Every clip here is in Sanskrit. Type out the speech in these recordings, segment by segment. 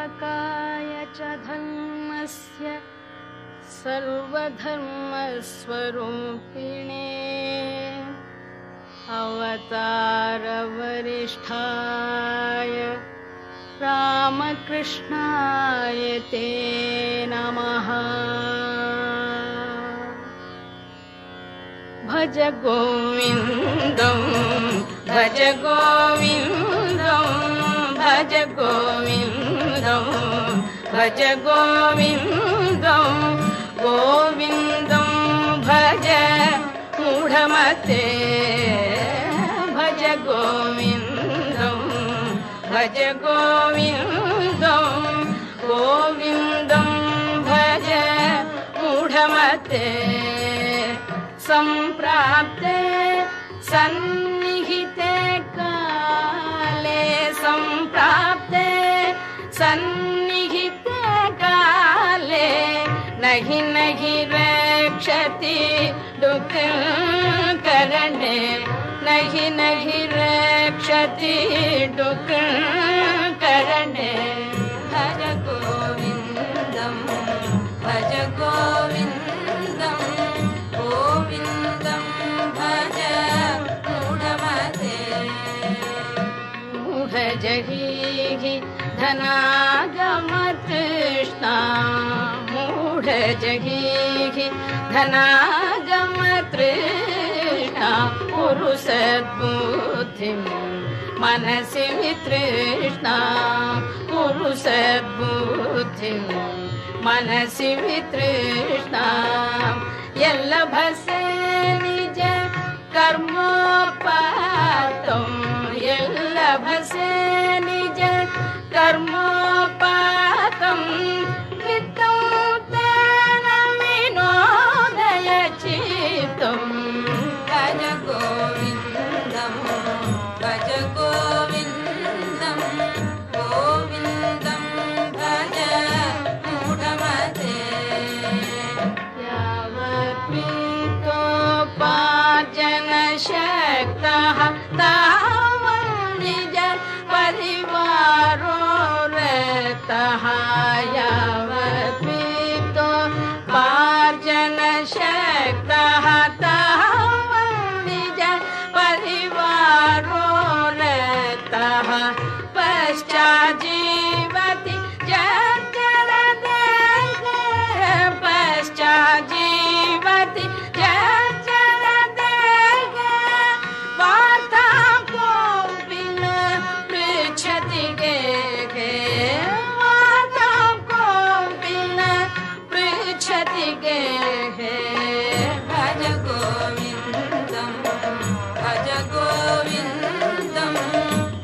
स्थापकाय च धर्मस्य सर्वधर्मस्वरूपिणे अवतारवरिष्ठाय रामकृष्णाय ते नमः। भज गोविन्दं भज गोविन्दं भज गोविन्दं भज गोविन्दं गोविन्दं भज मूढमते भज गोविन्दं भज गोविन्दं गोविन्दं भज मूढमते। सम्प्राप्ते सन्निहिते काले सम्प्राप्ते सन्निहिते काले नहि नहि रक्षति दुःखकरणे नहि नहि रक्षति दुःखकरणे। भज गोविन्दं भज गोविन्दं गोविन्दं भज मूढमते। मूढजहि धनागमतृष्णा मूढजहि धनागमतृष्णा कुरु सद्बुद्धिं मनसि वितृष्णा कुरु सद्बुद्धिं मनसि वितृष्णा। यल्लभसे निज कर्मोपातं यल्लभसे निज कर्मोपातं वित्तं तेन विनोदय चित्तं। भज गोविन्दं भज गोविन्दं गोविन्दं भज मूढमते। यावत्प्रीतोपार्जनशक्तः तावत् निज परिवारो रतः यावत्प्रीतोपार्जनशक्तः तावत् निज परिवारो रतः पश्चाज्जीवति जर्जरदेह पश्चाज्जीवति जर्जरदेह वार्तां कोऽपि न पृच्छति गेहे वार्तां कोऽपि न पृच्छति गेहे। भज गोविन्दं भज गोविन्दं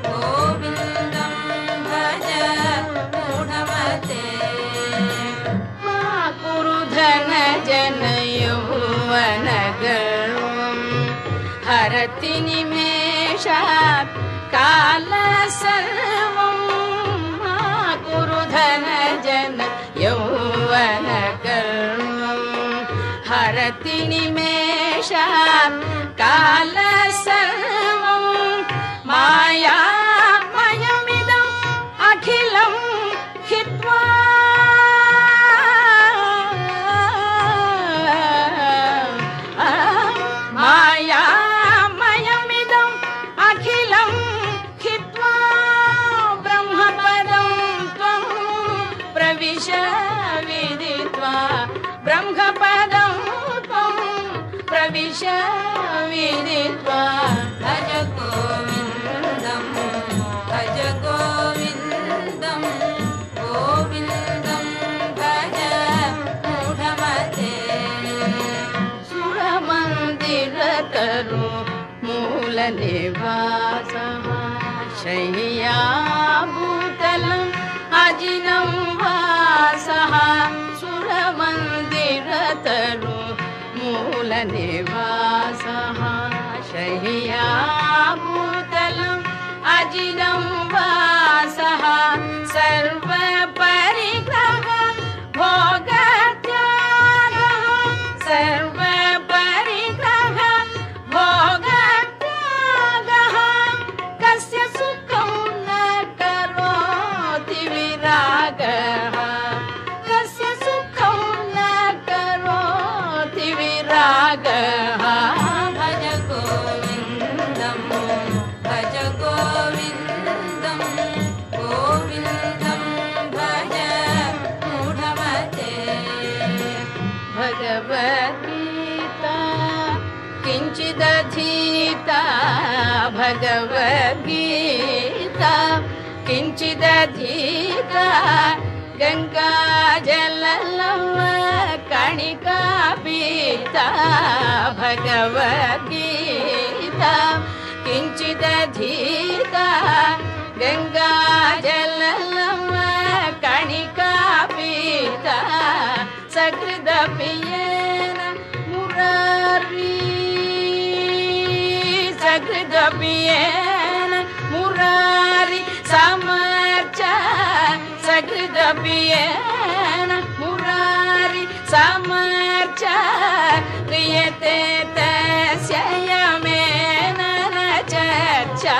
गोविन्दं भज मूढमते। मा कुरु धनजन यौवनगर्वं हरति निमेषात् काल सर्वं मा कुरु धनजन यौवनगर्वं हरति निमेषात् काल सर्वं मायामयमिदम् अखिलं हित्वा मायामयमिदम् अखिलं हित्वा ब्रह्मपदं त्वं प्रविश विदित्वा ब्रह्मपदं त्वं प्रविश विदित्वा। भज गोविन्दं भज गोविन्दं गोविन्दं भज मूढमते। सुरमन्दिरतरु मूलनिवासः शय्याभूतलम् अजिनं वासः सुरमन्दिरतरु मूलनिवासः शय्याभूतलम् अजिनं वासः सर्वपरिग्रह भोगत्यागः सर्वपरिग्रह भोगत्यागः कस्य सुखं न करोति विराग भगवद्गीता किञ्चिदधीता गङ्गाजललव कणिका पीता भगवद्गीता किञ्चिदधीता गङ्गाजललव कणिका पीता सकृदपियेन मुरारी सकृदपियेन मुरारी समर्च सकृदपियेन मुरारी समर्च क्रियते तस्य यमेन न चर्चा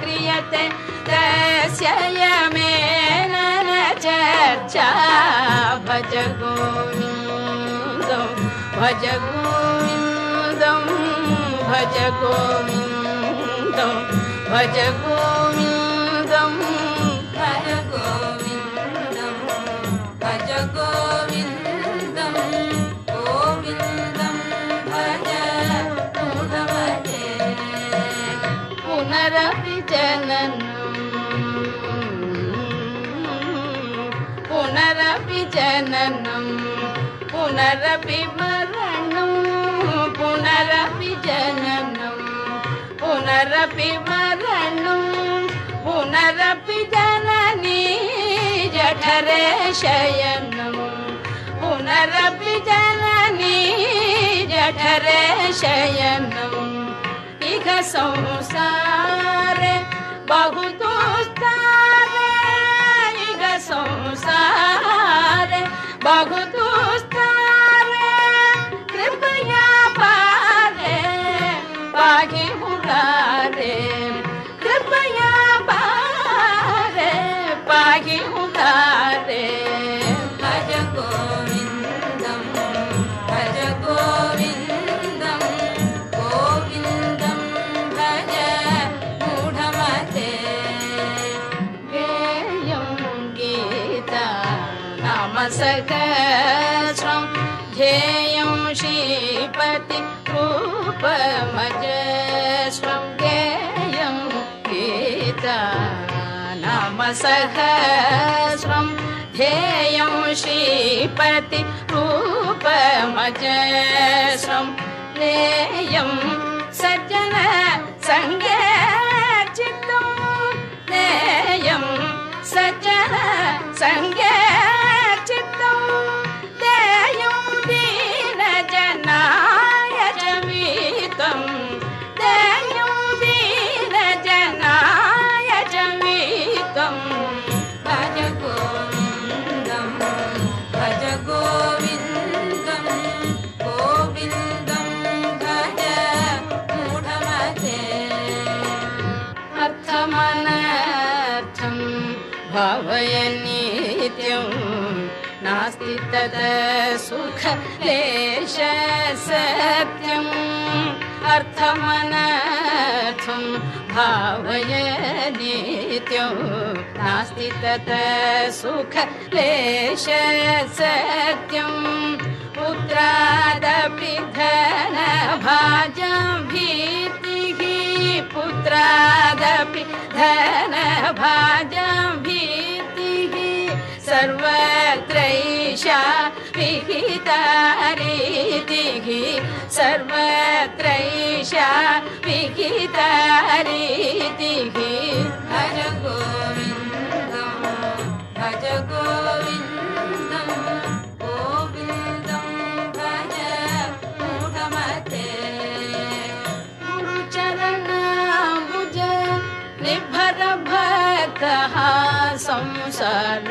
क्रियते तस्य यमेन न चर्चा भज गोविन्दं भज गोविन्दं भज गोविन्दं भज गोविन्दं भज गोविन्दं भज गोविन्दं गोविन्दं भज मूढमते पुनरपि जननं पुनरपि जननं पुनरपि मरणं पुनरपि जननं पुनरपि मरणं पुनरपि जननी जठरे शयनं पुनरपि जननी जठरे शयनम् इह संसारे बहु दुस्तारे इह संसारे बहु दुस्तारे कृपया पारे पाहि मुरारे कृपया पारे पाहि मुरारे भज गोविन्दं भज गोविन्दं गोविन्दं भज मूढमते गेयं गीता नाम सहस्रं ध्येयं श्रीपति रूपमजस्रं गेयं गीता नाम सहस्रं ध्येयं श्रीपति रूपमजस्रं नेयं सज्जन संगे चित्तं नेयं सज्जन संगे चित्तं देयं दीनजनाय जमीतं देयं दीनजनाय जमीतं भज गोविन्दं भज गोविन्दं गोविन्दं भज मूढमते अर्थमनर्थं भावय नित्यं नास्ति तत् सुख लेश सत्यम् अर्थमनर्थं भावय नित्यं नास्ति तत् सुख लेश सत्यम् पुत्रादपि धनभाजं भीतिः पुत्रादपि धनभाजं भीतिः सर्वत्रैषा विहिता रीतिः सर्वत्रैषा विहिता रीतिः भज गोविन्दं भज गोविन्दं गोविन्दं भज मूढमते गुरुचरणाम्बुज निर्भर भक्तः संसार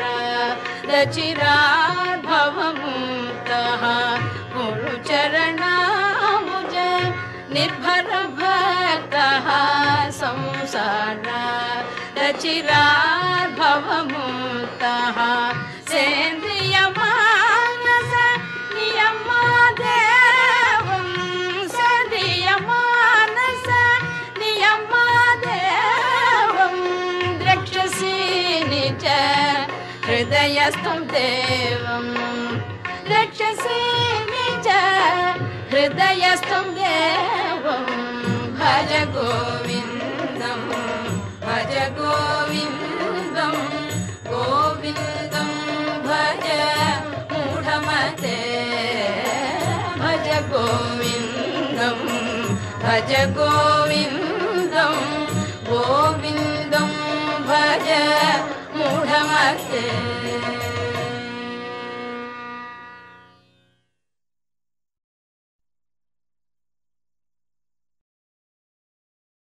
रचिरात् भवमुक्तः गुरुचरणाम्बुज निर्भर भक्तः संसार रचिरात् भवमुक्तः सेन्द्रियमानस नियमादेवं सेन्द्रियमानस नियमादेवं द्रक्ष्यसि निज हृदयस्थं देवं रक्षसि निज हृदयस्थं देवं भज गोविन्द भज गोविन्दं गोविन्दं भज मूढमते।